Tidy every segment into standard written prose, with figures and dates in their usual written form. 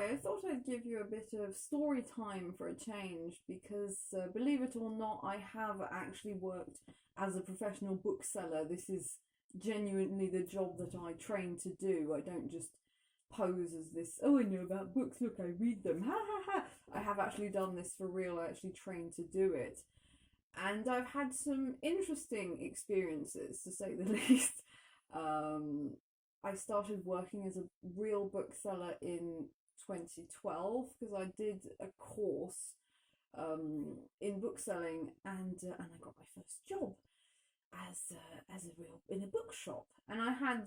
Hi, I thought I'd give you a bit of story time for a change because, believe it or not, I have actually worked as a professional bookseller. This is genuinely the job that I train to do. I don't just pose as this, oh, I know about books, look, I read them, ha ha ha. I have actually done this for real, I actually trained to do it. And I've had some interesting experiences, to say the least. Um, I started working as a real bookseller in 2012 because I did a course in bookselling, and I got my first job as a real in a bookshop. And I had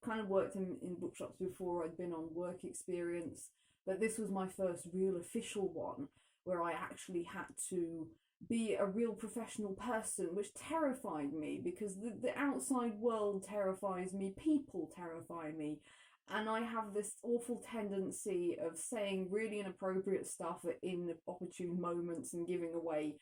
kind of worked in bookshops before. I'd been on work experience, but this was my first real official one where I actually had to be a real professional person, which terrified me because the outside world terrifies me, people terrify me, and I have this awful tendency of saying really inappropriate stuff at inopportune moments and giving away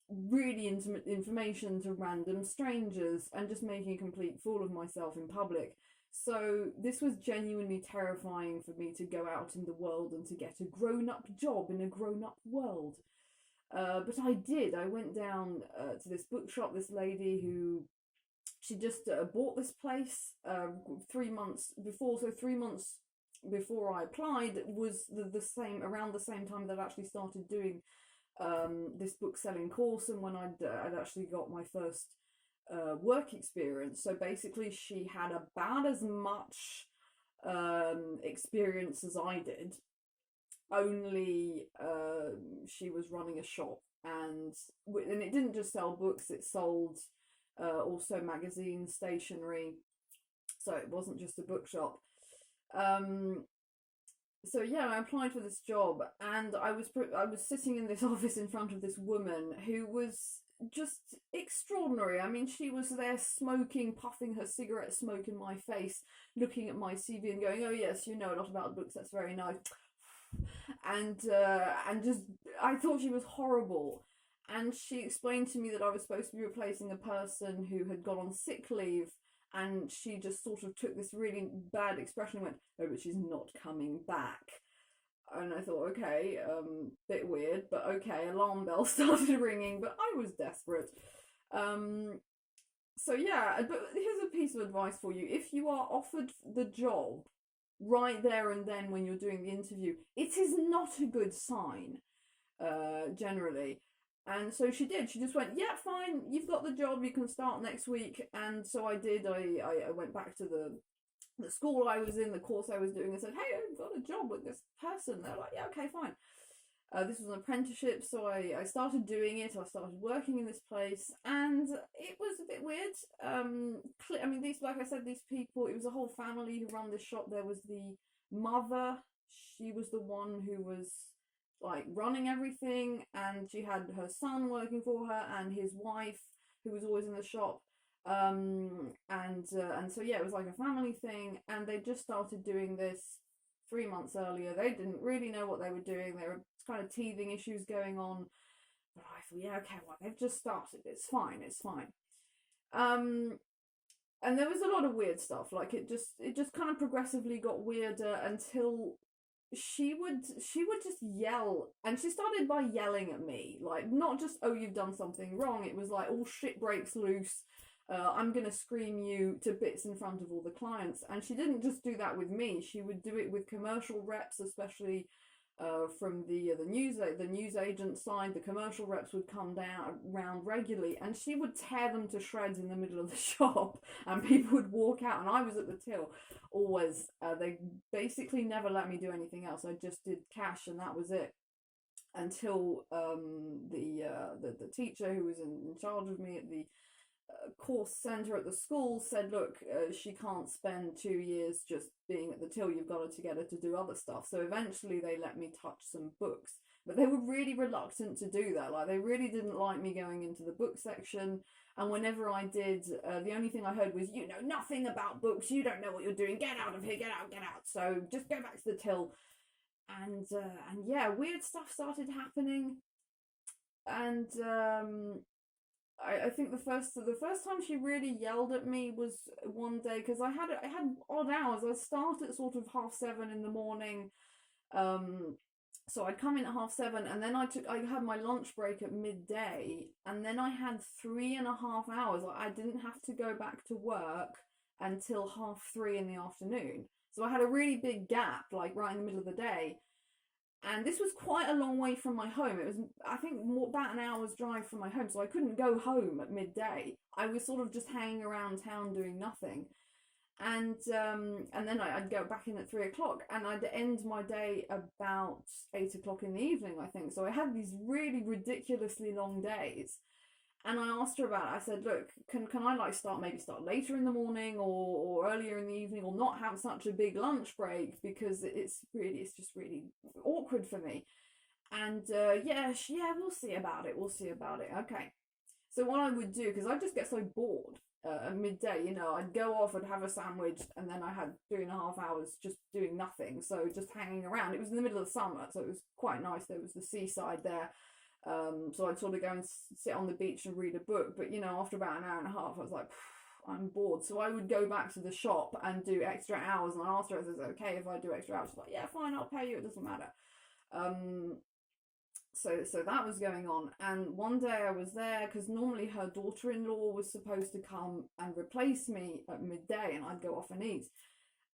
really intimate information to random strangers and just making a complete fool of myself in public. So this was genuinely terrifying for me to go out in the world and to get a grown-up job in a grown-up world. But I did. I went down to this bookshop, this lady who she just bought this place 3 months before. So 3 months before I applied was the same, around the same time that I actually started doing this book selling course, and when I'd actually got my first work experience. So basically she had about as much experience as I did, only she was running a shop, and it didn't just sell books, it sold also magazines, stationery, so it wasn't just a bookshop. So yeah, I applied for this job, and I was sitting in this office in front of this woman who was just extraordinary. I mean, she was there smoking, puffing her cigarette smoke in my face, looking at my CV and going, "Oh yes, you know a lot about books. That's very nice." And just I thought she was horrible. And she explained to me that I was supposed to be replacing a person who had gone on sick leave, and she just sort of took this really bad expression and went, "Oh, but she's not coming back." And I thought, okay, bit weird, but okay, alarm bell started ringing, but I was desperate. So yeah, but here's a piece of advice for you. If you are offered the job right there and then when you're doing the interview, it is not a good sign, generally. And so she did. She just went, "Yeah, fine, you've got the job, you can start next week." And so I did. I went back to the school I was in, the course I was doing, and said, "Hey, I've got a job with this person." They're like, "Yeah, okay, fine." This was an apprenticeship, so I started doing it. I started working in this place, and it was a bit weird. I mean, these, like I said, these people, it was a whole family who ran this shop. There was the mother, she was the one who was like running everything, and she had her son working for her and his wife who was always in the shop. And so yeah, it was like a family thing, and they just started doing this 3 months earlier. They didn't really know what they were doing. There were kind of teething issues going on, but I thought, yeah, okay, well, they've just started, it's fine, it's fine. And there was a lot of weird stuff. Like it just kind of progressively got weirder until she would just yell, and she started by yelling at me, like, not just, "Oh, you've done something wrong," it was like, "All shit breaks loose, I'm gonna scream you to bits in front of all the clients." And she didn't just do that with me, she would do it with commercial reps, especially from the news agent side. The commercial reps would come down round regularly, and she would tear them to shreds in the middle of the shop, and people would walk out, and I was at the till always. They basically never let me do anything else. I just did cash, and that was it, until the teacher who was in charge of me at the course centre at the school said, "Look, she can't spend 2 years just being at the till, you've got to get her to do other stuff." So eventually they let me touch some books, but they were really reluctant to do that. Like, they really didn't like me going into the book section, and whenever I did, the only thing I heard was, "You know nothing about books, you don't know what you're doing, get out of here, get out, get out, so just go back to the till." And yeah, weird stuff started happening, and I think the first time she really yelled at me was one day, because I had odd hours. I start at sort of 7:30 in the morning, So I'd come in at 7:30, and then I had my lunch break at midday, and then I had 3.5 hours. Like, I didn't have to go back to work until 3:30 in the afternoon. So I had a really big gap, like right in the middle of the day. And this was quite a long way from my home. It was, I think, about an hour's drive from my home, so I couldn't go home at midday. I was sort of just hanging around town doing nothing. And then I'd go back in at 3 o'clock, and I'd end my day about 8 o'clock in the evening, I think. So I had these really ridiculously long days. And I asked her about it. I said, look, can I like start later in the morning or earlier in the evening, or not have such a big lunch break, because it's just really awkward for me. And yeah, we'll see about it. Okay. So what I would do, because I just get so bored at midday, I'd go off, I'd have a sandwich, and then I had 3.5 hours just doing nothing. So just hanging around. It was in the middle of summer, so it was quite nice. There was the seaside there. So I'd sort of go and sit on the beach and read a book, but after about an hour and a half, I was like, I'm bored. So I would go back to the shop and do extra hours, and I asked her, is it okay if I do extra hours? She's like, yeah, fine, I'll pay you, it doesn't matter. So that was going on, and one day I was there because normally her daughter-in-law was supposed to come and replace me at midday, and I'd go off and eat.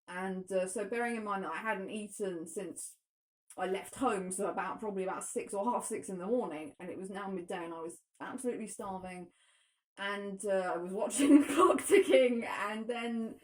And so bearing in mind that I hadn't eaten since I left home, so probably about 6 or 6:30 in the morning, and it was now midday, and I was absolutely starving, and I was watching the clock ticking, and then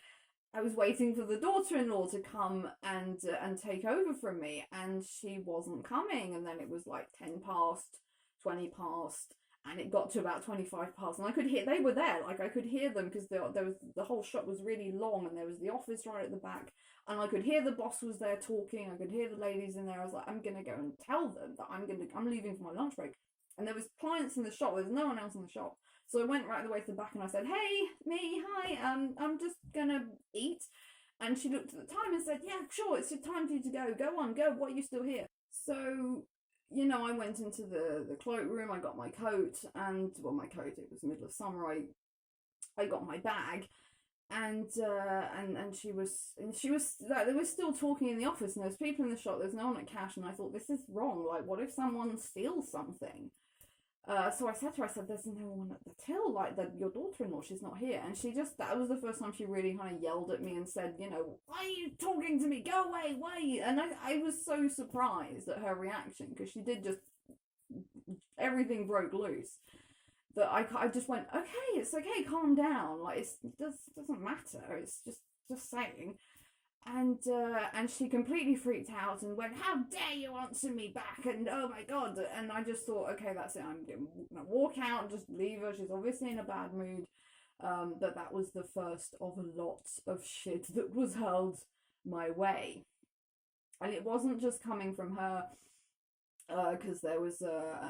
I was waiting for the daughter-in-law to come and take over from me, and she wasn't coming, and then it was like 10 past, 20 past, and it got to about 25 past, and I could hear, they were there, like I could hear them, because the whole shop was really long, and there was the office right at the back, and I could hear the boss was there talking, I could hear the ladies in there. I was like, I'm gonna go and tell them that I'm leaving for my lunch break. And there was clients in the shop, there was no one else in the shop. So I went right the way to the back and I said, hey, me, hi, I'm just gonna eat. And she looked at the time and said, yeah, sure, it's your time for you to go. Go on, go, what, are you still here? So, I went into the cloakroom, I got my coat, and, well, my coat, it was the middle of summer, I got my bag, and she was like, they were still talking in the office, and there's people in the shop, there's no one at cash, and I thought, this is wrong, like, what if someone steals something? So I said to her, there's no one at the till, like, your daughter-in-law, she's not here. And that was the first time she really kind of yelled at me and said, why are you talking to me? Go away, why? And I was so surprised at her reaction, because she did just, everything broke loose. That I just went, okay, it's okay, calm down, like, it doesn't matter, it's just saying. And she completely freaked out and went, how dare you answer me back, and oh my god. And I just thought, okay, that's it, I'm gonna walk out, just leave her, she's obviously in a bad mood. That was the first of a lot of shit that was hurled my way. And it wasn't just coming from her, because there was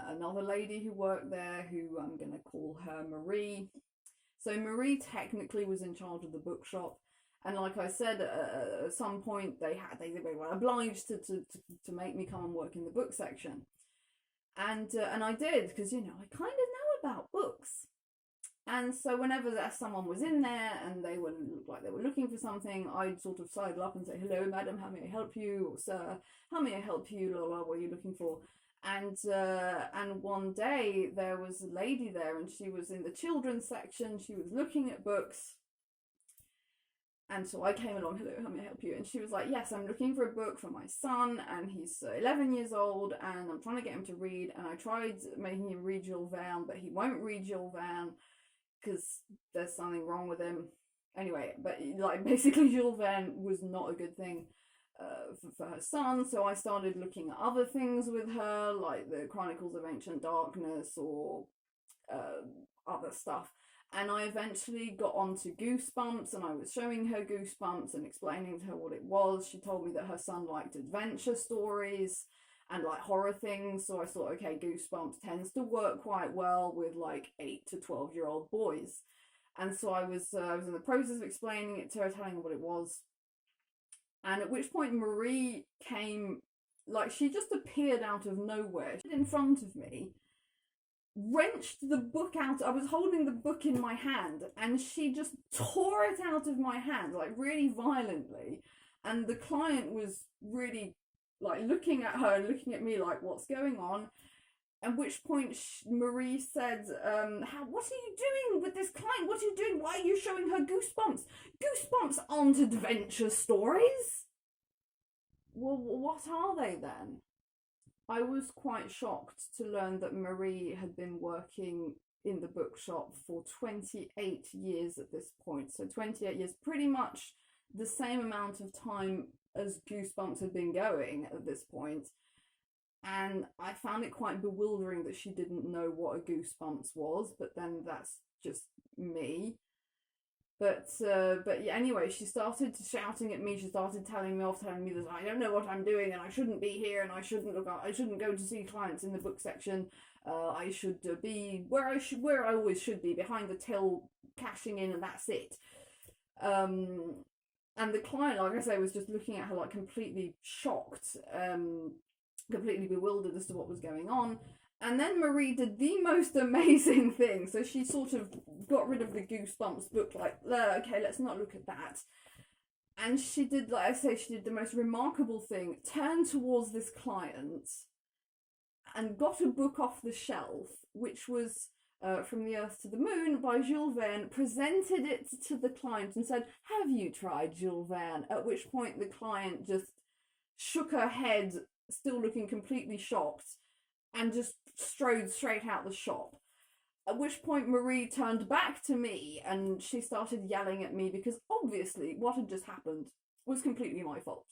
another lady who worked there, who I'm going to call her Marie. So Marie technically was in charge of the bookshop, and like I said, at some point they were obliged to make me come and work in the book section, and I did, because I kind of know about books. And so whenever someone was in there and they were looking for something, I'd sort of sidle up and say, hello madam, how may I help you? Or sir, how may I help you? La, la, what are you looking for? And one day there was a lady there, and she was in the children's section, she was looking at books. And so I came along, hello, how may I help you? And she was like, yes, I'm looking for a book for my son, and he's 11 years old, and I'm trying to get him to read, and I tried making him read Jules Verne, but he won't read Jules Verne, because there's something wrong with him. Anyway, but like, basically Jules Verne was not a good thing for her son, so I started looking at other things with her, like the Chronicles of Ancient Darkness, or other stuff. And I eventually got onto Goosebumps, and I was showing her Goosebumps and explaining to her what it was. She told me that her son liked adventure stories and like horror things, so I thought, okay, Goosebumps tends to work quite well with like 8 to 12-year-old boys. And so I was in the process of explaining it to her, telling her what it was. And at which point Marie came, like, she just appeared out of nowhere in front of me, wrenched the book out. I was holding the book in my hand, and she just tore it out of my hand, like, really violently. And the client was really like looking at her and looking at me like, what's going on? At which point Marie said, what are you doing with this client? What are you doing? Why are you showing her Goosebumps? Goosebumps aren't adventure stories. Well, what are they then? I was quite shocked to learn that Marie had been working in the bookshop for 28 years at this point. So 28 years, pretty much the same amount of time as Goosebumps had been going at this point. And I found it quite bewildering that she didn't know what a Goosebumps was, but then that's just me. But yeah, anyway, she started shouting at me. She started telling me that I don't know what I'm doing and I shouldn't be here and I shouldn't go to see clients in the book section. I should be where I always should be, behind the till, cashing in, and that's it. And the client, like I say, was just looking at her like completely shocked, completely bewildered as to what was going on. And then Marie did the most amazing thing. So she sort of got rid of the Goosebumps book, like, okay, let's not look at that. And she did, like I say, she did the most remarkable thing, turned towards this client and got a book off the shelf, which was From the Earth to the Moon by Jules Verne, presented it to the client and said, have you tried Jules Verne? At which point the client just shook her head, still looking completely shocked, and just strode straight out the shop. At which point Marie turned back to me and she started yelling at me because obviously what had just happened was completely my fault.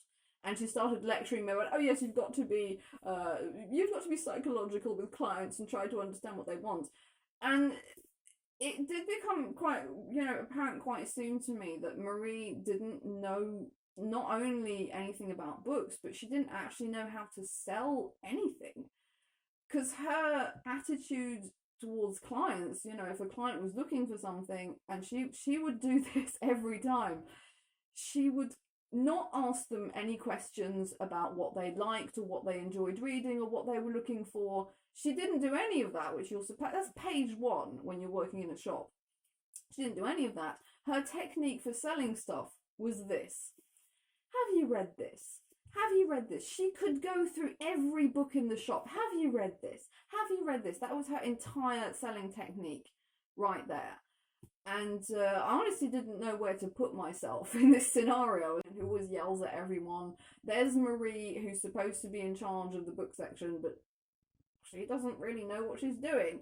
And she started lecturing me about, oh yes, you've got to be psychological with clients and try to understand what they want. And it did become quite, apparent quite soon to me that Marie didn't know not only anything about books, but she didn't actually know how to sell anything. Because her attitude towards clients, if a client was looking for something, and she would do this every time, she would not ask them any questions about what they liked or what they enjoyed reading or what they were looking for. She didn't do any of that, which that's page 1 when you're working in a shop. She didn't do any of that. Her technique for selling stuff was this. Have you read this? Have you read this? She could go through every book in the shop. Have you read this? Have you read this? That was her entire selling technique right there. And I honestly didn't know where to put myself in this scenario, who always yells at everyone. There's Marie, who's supposed to be in charge of the book section, but she doesn't really know what she's doing.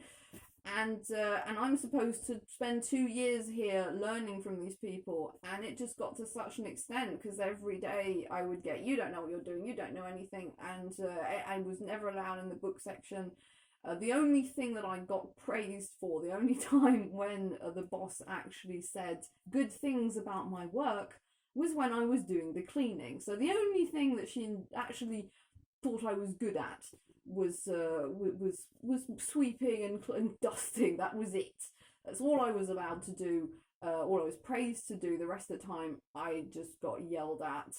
And I'm supposed to spend 2 years here learning from these people, and it just got to such an extent because every day I would get, you don't know what you're doing, you don't know anything, and I was never allowed in the book section. The only thing that I got praised for, the only time when the boss actually said good things about my work, was when I was doing the cleaning. So the only thing that she actually thought I was good at was sweeping and dusting. That was it. That's all I was allowed to do, all I was praised to do. The rest of the time I just got yelled at.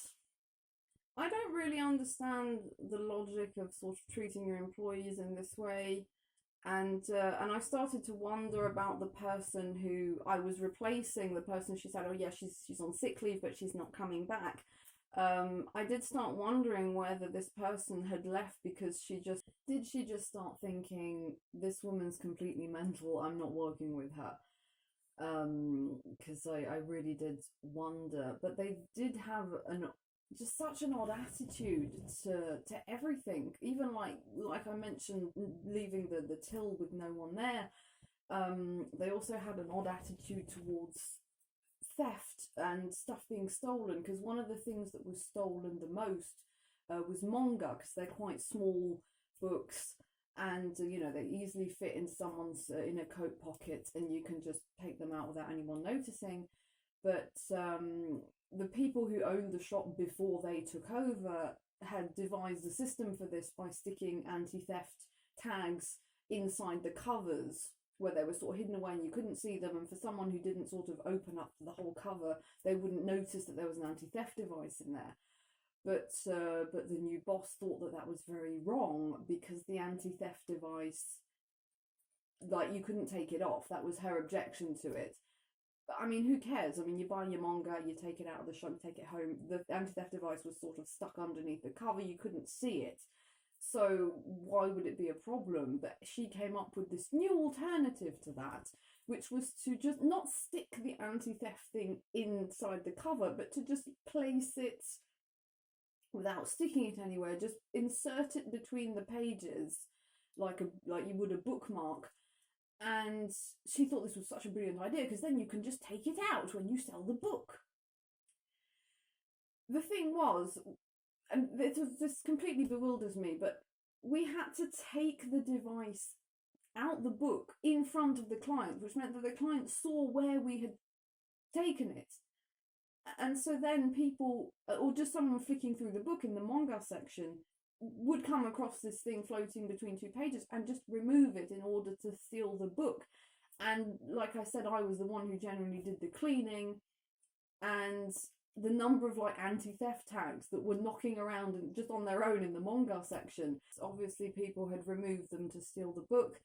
I don't really understand the logic of sort of treating your employees in this way, and I started to wonder about the person who I was replacing. The person, she said, oh yeah, she's on sick leave but she's not coming back. I did start wondering whether this person had left because she just start thinking, this woman's completely mental, I'm not working with her. Because I really did wonder. But they did have just such an odd attitude to everything. Even like I mentioned, leaving the till with no one there. They also had an odd attitude towards theft and stuff being stolen, because one of the things that was stolen the most was manga, because they're quite small books, and they easily fit in someone's in a coat pocket and you can just take them out without anyone noticing. But the people who owned the shop before they took over had devised a system for this by sticking anti-theft tags inside the covers, where they were sort of hidden away and you couldn't see them, and for someone who didn't sort of open up the whole cover, they wouldn't notice that there was an anti-theft device in there. But the new boss thought that was very wrong, because the anti-theft device, you couldn't take it off. That was her objection to it. I mean, who cares? I mean, you buy your manga, you take it out of the shop, you take it home. The anti-theft device was sort of stuck underneath the cover, you couldn't see it. So why would it be a problem? But she came up with this new alternative to that, which was to just not stick the anti-theft thing inside the cover, but to just place it without sticking it anywhere, just insert it between the pages like you would a bookmark. And she thought this was such a brilliant idea because then you can just take it out when you sell the book. The thing was, and this completely bewilders me, but we had to take the device out the book in front of the client, which meant that the client saw where we had taken it. And so then people, or just someone flicking through the book in the manga section, would come across this thing floating between two pages and just remove it in order to steal the book. And like I said, I was the one who generally did the cleaning, and the number of like anti-theft tags that were knocking around and just on their own in the manga section, obviously people had removed them to steal the book.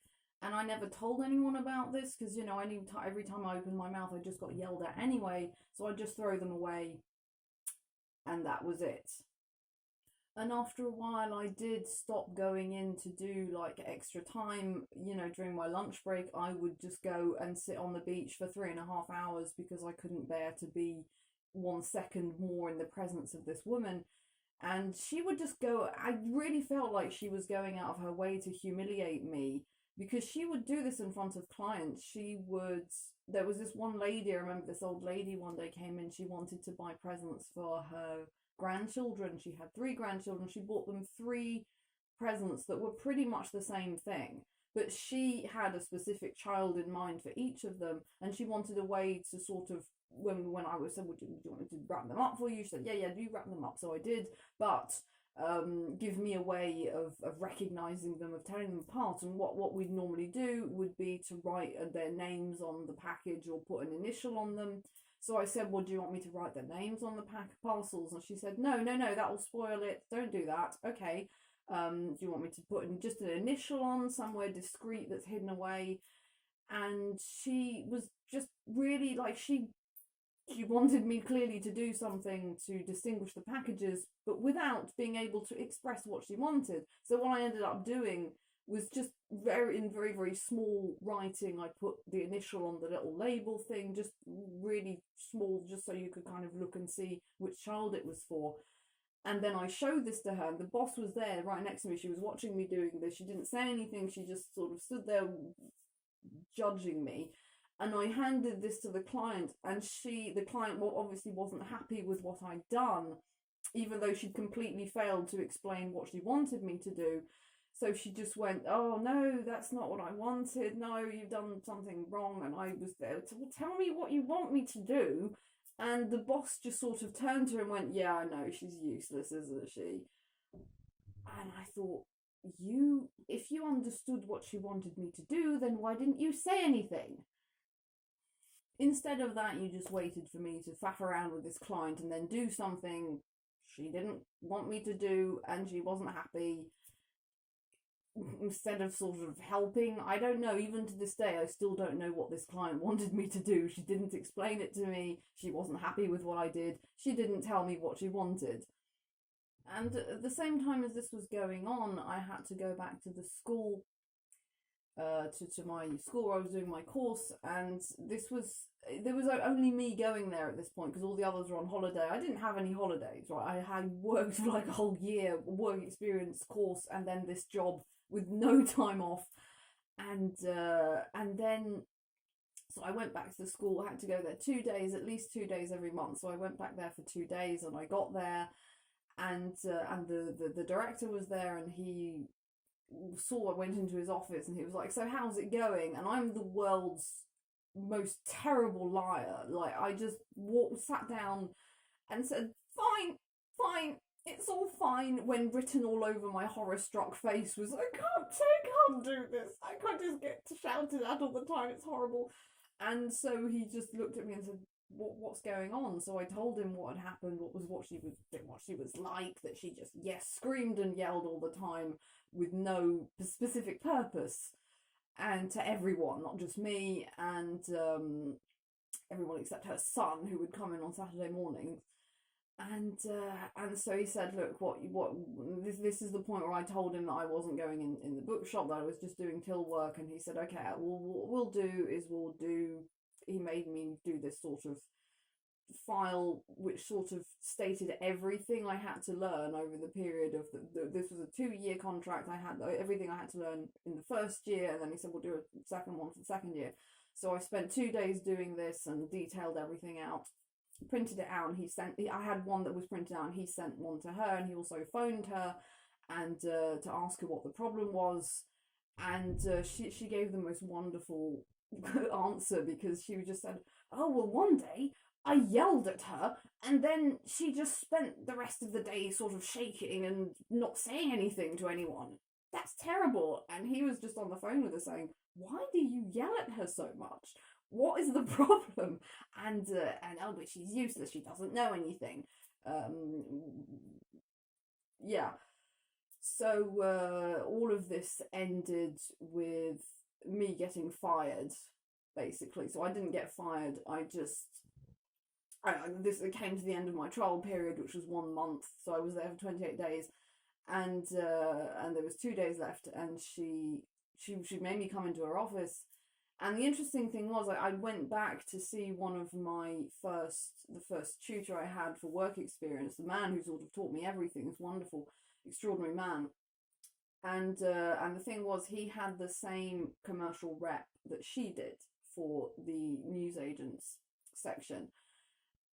And I never told anyone about this because, you know, I knew every time I opened my mouth I just got yelled at anyway, so I just throw them away and that was it. And after a while I did stop going in to do like extra time, you know, during my lunch break I would just go and sit on the beach for 3.5 hours because I couldn't bear to be 1 second more in the presence of this woman. And she would just go, I really felt like she was going out of her way to humiliate me because she would do this in front of clients. There was this one lady, I remember this old lady one day came in, she wanted to buy presents for her grandchildren. She had 3 grandchildren. She bought them 3 presents that were pretty much the same thing, but she had a specific child in mind for each of them, and she wanted a way to sort of, when I was said, would you want me to wrap them up for you? She said, yeah, do wrap them up. So I did, but give me a way of recognizing them, of telling them apart. And what we'd normally do would be to write their names on the package or put an initial on them. So I said, well, do you want me to write their names on the parcels? And she said, no, that will spoil it. Don't do that. Okay. Do you want me to put just an initial on somewhere discreet that's hidden away? And she was just really like, she wanted me clearly to do something to distinguish the packages, but without being able to express what she wanted. So what I ended up doing was just in very, very small writing. I put the initial on the little label thing, just really small, just so you could kind of look and see which child it was for. And then I showed this to her, and the boss was there right next to me. She was watching me doing this. She didn't say anything. She just sort of stood there judging me. And I handed this to the client, and the client obviously wasn't happy with what I'd done, even though she'd completely failed to explain what she wanted me to do. So she just went, oh no, that's not what I wanted. No, you've done something wrong. And I was there to, well, tell me what you want me to do. And the boss just sort of turned to her and went, yeah, I know, she's useless, isn't she? And I thought, if you understood what she wanted me to do, then why didn't you say anything? Instead of that, you just waited for me to faff around with this client and then do something she didn't want me to do and she wasn't happy. Instead of sort of helping, I don't know, even to this day I still don't know what this client wanted me to do. She didn't explain it to me, she wasn't happy with what I did, she didn't tell me what she wanted. And at the same time as this was going on, I had to go back to the school, to my school where I was doing my course, and there was only me going there at this point because all the others were on holiday. I didn't have any holidays, right? I had worked for like a whole year, work experience course, and then this job with no time off, and then so I went back to the school. I had to go there 2 days, at least 2 days every month. So I went back there for 2 days, and I got there, and the director was there, and he I went into his office, and he was like, so how's it going? And I'm the world's most terrible liar. Like, I just sat down and said, fine, it's all fine, when written all over my horror-struck face was, I can't do this. I can't just get shouted at all the time. It's horrible. And so he just looked at me and said, what's going on? So I told him what had happened, what she was like, that she just screamed and yelled all the time with no specific purpose, and to everyone, not just me. And everyone except her son, who would come in on Saturday mornings. And so he said, look, this is the point where I told him that I wasn't going in the bookshop, that I was just doing till work. And he said, okay, well, what we'll do is he made me do this sort of file which sort of stated everything I had to learn over the period of this was a 2-year contract. I had everything I had to learn in the first year, and then he said we'll do a second one for the second year. So I spent 2 days doing this and detailed everything out, printed it out, and I had one that was printed out, and he sent one to her, and he also phoned her and to ask her what the problem was. And she gave the most wonderful answer, because she just said, oh, well, one day I yelled at her, and then she just spent the rest of the day sort of shaking and not saying anything to anyone. That's terrible. And he was just on the phone with her saying, why do you yell at her so much? What is the problem? And oh, but she's useless, she doesn't know anything. Yeah. So all of this ended with me getting fired, basically. So I didn't get fired, it came to the end of my trial period, which was 1 month, so I was there for 28 days, and there was 2 days left, and she made me come into her office. And the interesting thing was, I went back to see one of the first tutor I had for work experience, the man who sort of taught me everything, this wonderful, extraordinary man. And the thing was, he had the same commercial rep that she did for the newsagents section.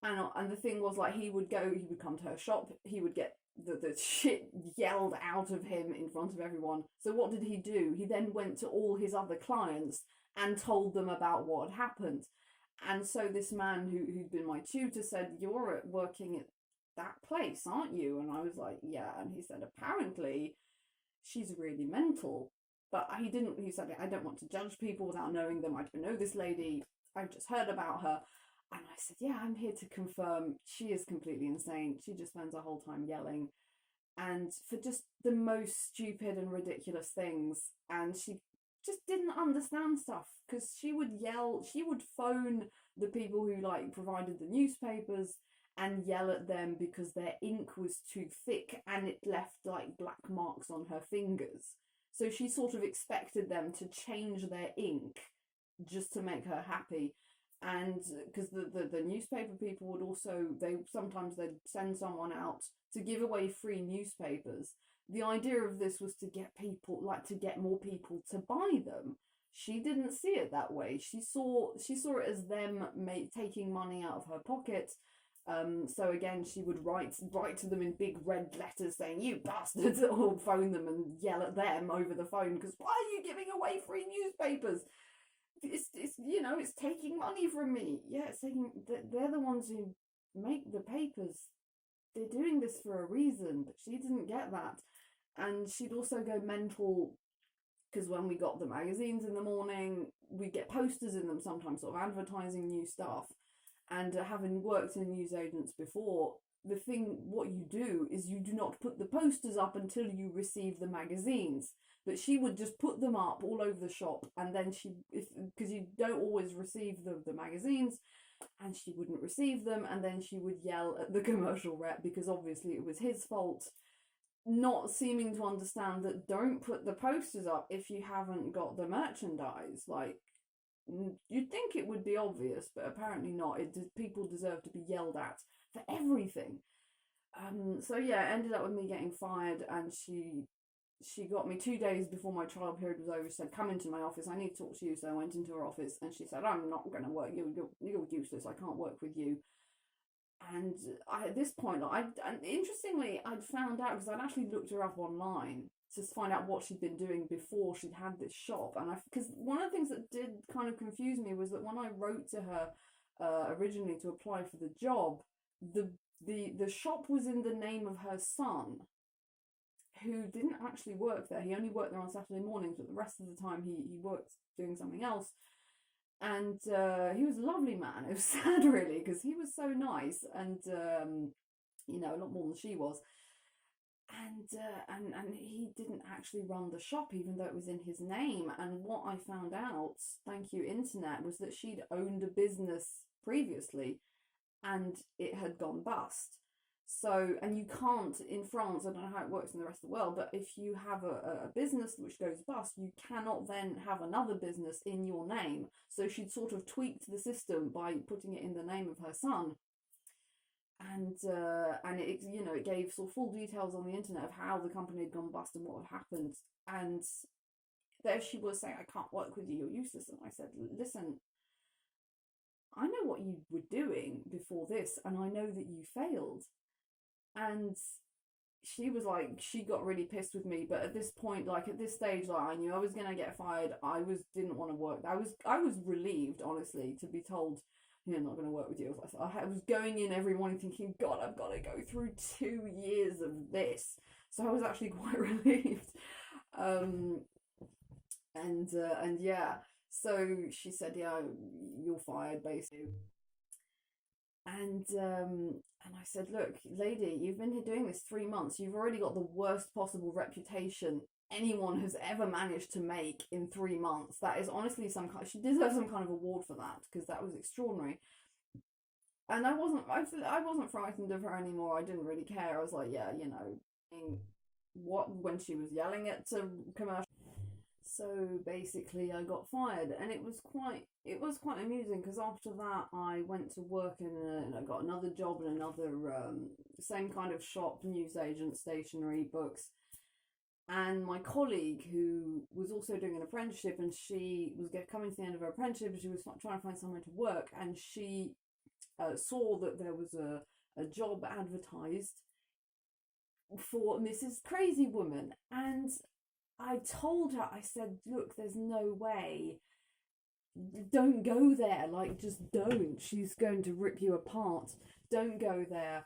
And the thing was, like, he would come to her shop, he would get the shit yelled out of him in front of everyone. So what did he do? He then went to all his other clients and told them about what had happened. And so this man who'd been my tutor said, you're working at that place, aren't you? And I was like, yeah. And he said, apparently she's really mental. But he said, I don't want to judge people without knowing them. I don't know this lady, I've just heard about her. And I said, yeah, I'm here to confirm she is completely insane. She just spends her whole time yelling, and for just the most stupid and ridiculous things. And she just didn't understand stuff, because she would yell, she would phone the people who like provided the newspapers and yell at them because their ink was too thick and it left like black marks on her fingers. So she sort of expected them to change their ink just to make her happy. And because the newspaper people would also, sometimes they'd send someone out to give away free newspapers. The idea of this was to get more people to buy them. She didn't see it that way. She saw it as them taking money out of her pocket. So again, she would write to them in big red letters saying, you bastards, or phone them and yell at them over the phone, because why are you giving away free newspapers? It's taking money from me. Yeah, it's taking. They're the ones who make the papers. They're doing this for a reason, but she didn't get that. And she'd also go mental, because when we got the magazines in the morning, we'd get posters in them sometimes, sort of advertising new stuff. And having worked in newsagents before, what you do is you do not put the posters up until you receive the magazines. But she would just put them up all over the shop, and then because you don't always receive the magazines, and she wouldn't receive them, and then she would yell at the commercial rep, because obviously it was his fault, not seeming to understand that don't put the posters up if you haven't got the merchandise. Like, you'd think it would be obvious, but apparently not. People deserve to be yelled at for everything. So yeah, it ended up with me getting fired, and she got me 2 days before my trial period was over. She said, come into my office, I need to talk to you. So I went into her office, and she said, I'm not going to work, you're useless, I can't work with you. And at this point, interestingly, I'd found out, because I'd actually looked her up online to find out what she'd been doing before she'd had this shop. And because one of the things that did kind of confuse me was that when I wrote to her originally to apply for the job, the shop was in the name of her son, who didn't actually work there. He only worked there on Saturday mornings, but the rest of the time he worked doing something else. And he was a lovely man. It was sad, really, because he was so nice, and a lot more than she was. And he didn't actually run the shop, even though it was in his name. And what I found out, thank you internet, was that she'd owned a business previously, and it had gone bust. So, and you can't, in France, I don't know how it works in the rest of the world, but if you have a business which goes bust, you cannot then have another business in your name. So she'd sort of tweaked the system by putting it in the name of her son. And it, you know, it gave sort of full details on the internet of how the company had gone bust and what had happened. And there she was saying, I can't work with you, you're useless. And I said, listen, I know what you were doing before this, and I know that you failed. And she was like, she got really pissed with me, but at this point, like at this stage, like I knew I was gonna get fired. Didn't want to work. I was relieved, honestly, to be told, you're not gonna work with you. I was going in every morning thinking, God, I've got to go through 2 years of this. So I was actually quite relieved. And yeah, so she said, yeah, you're fired, basically. And I said, look, lady, you've been here doing this 3 months. You've already got the worst possible reputation anyone has ever managed to make in 3 months. That is honestly she deserves some kind of award for that, because that was extraordinary. And I wasn't frightened of her anymore. I didn't really care. I was like, yeah, you know, when she was yelling at commercial. So basically I got fired, and it was quite amusing, because after that I went to work and I got another job in another same kind of shop, newsagent, stationery, books. And my colleague, who was also doing an apprenticeship, and she was coming to the end of her apprenticeship, and she was trying to find somewhere to work, and she saw that there was a job advertised for Mrs. Crazy Woman. And I told her, I said, look, there's no way. Don't go there. Like, just don't. She's going to rip you apart. Don't go there.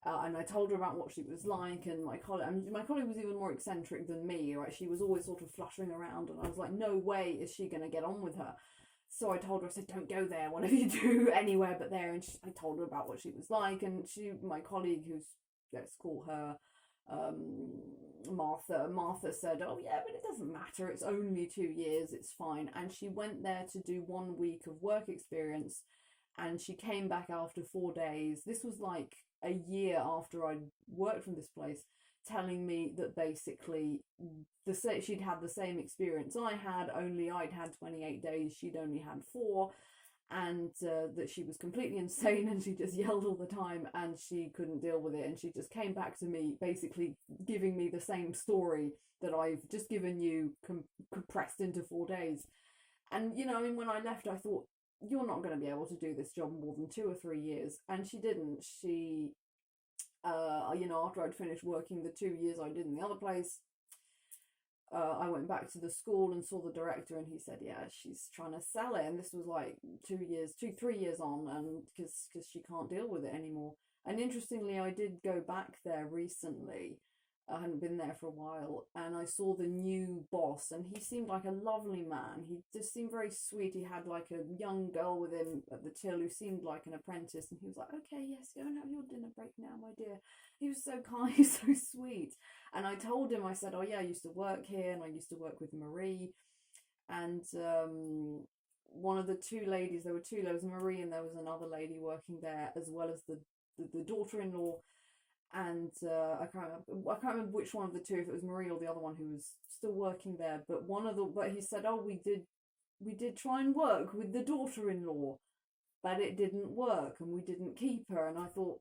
And I told her about what she was like, and my colleague was even more eccentric than me, right? She was always sort of fluttering around, and I was like, no way is she going to get on with her. So I told her, I said, don't go there, whatever you do, anywhere but there. And I told her about what she was like, and my colleague, who's, let's call her Martha said, oh yeah, but it doesn't matter, it's only 2 years, it's fine. And she went there to do 1 week of work experience, and she came back after 4 days. This was like a year after I'd worked from this place, telling me that basically she'd had the same experience I had, only I'd had 28 days, she'd only had 4. And that she was completely insane, and she just yelled all the time, and she couldn't deal with it. And she just came back to me, basically giving me the same story that I've just given you, compressed into 4 days. And, you know, I mean, when I left, I thought, you're not going to be able to do this job more than 2 or 3 years. And she didn't. She, you know, after I'd finished working the 2 years I did in the other place, I went back to the school and saw the director, and he said, yeah, she's trying to sell it. And this was like 3 years on, and because she can't deal with it anymore. And interestingly, I did go back there recently. I hadn't been there for a while, and I saw the new boss, and he seemed like a lovely man. He just seemed very sweet. He had like a young girl with him at the till who seemed like an apprentice, and he was like, okay, yes, go and have your dinner break now, my dear. He was so kind, so sweet. And I told him, I said, oh yeah, I used to work here, and I used to work with Marie. And one of the 2 ladies, there was Marie, and there was another lady working there, as well as the daughter-in-law. And I can't remember which one of the 2, if it was Marie or the other one who was still working there. But he said, oh, we did try and work with the daughter-in-law, but it didn't work, and we didn't keep her. And I thought,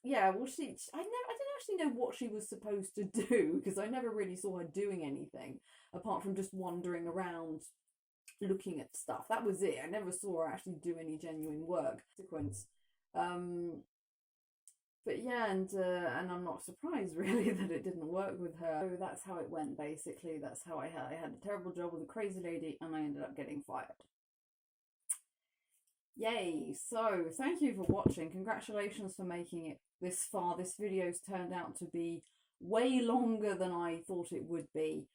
yeah, well, I didn't actually know what she was supposed to do, because I never really saw her doing anything apart from just wandering around looking at stuff. That was it. I never saw her actually do any genuine work. But yeah, and I'm not surprised really that it didn't work with her. So that's how it went, basically. That's how I had a terrible job with a crazy lady, and I ended up getting fired. Yay! So thank you for watching. Congratulations for making it this far. This video's turned out to be way longer than I thought it would be.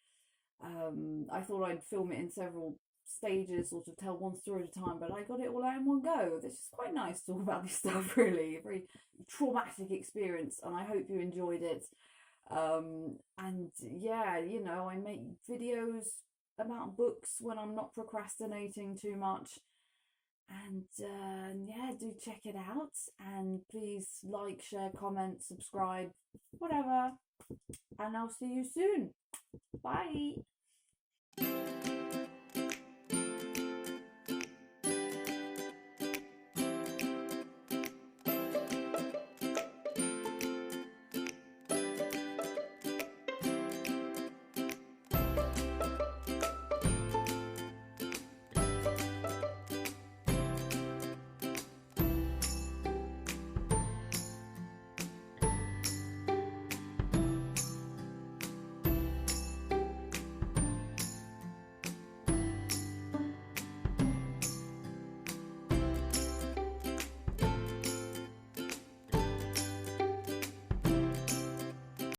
I thought I'd film it in several stages, sort of tell one story at a time, but I got it all out in one go. It's just quite nice to talk about this stuff, really. A very traumatic experience, and I hope you enjoyed it. And yeah, you know, I make videos about books when I'm not procrastinating too much. And yeah, do check it out. And please like, share, comment, subscribe, whatever. And I'll see you soon. Bye.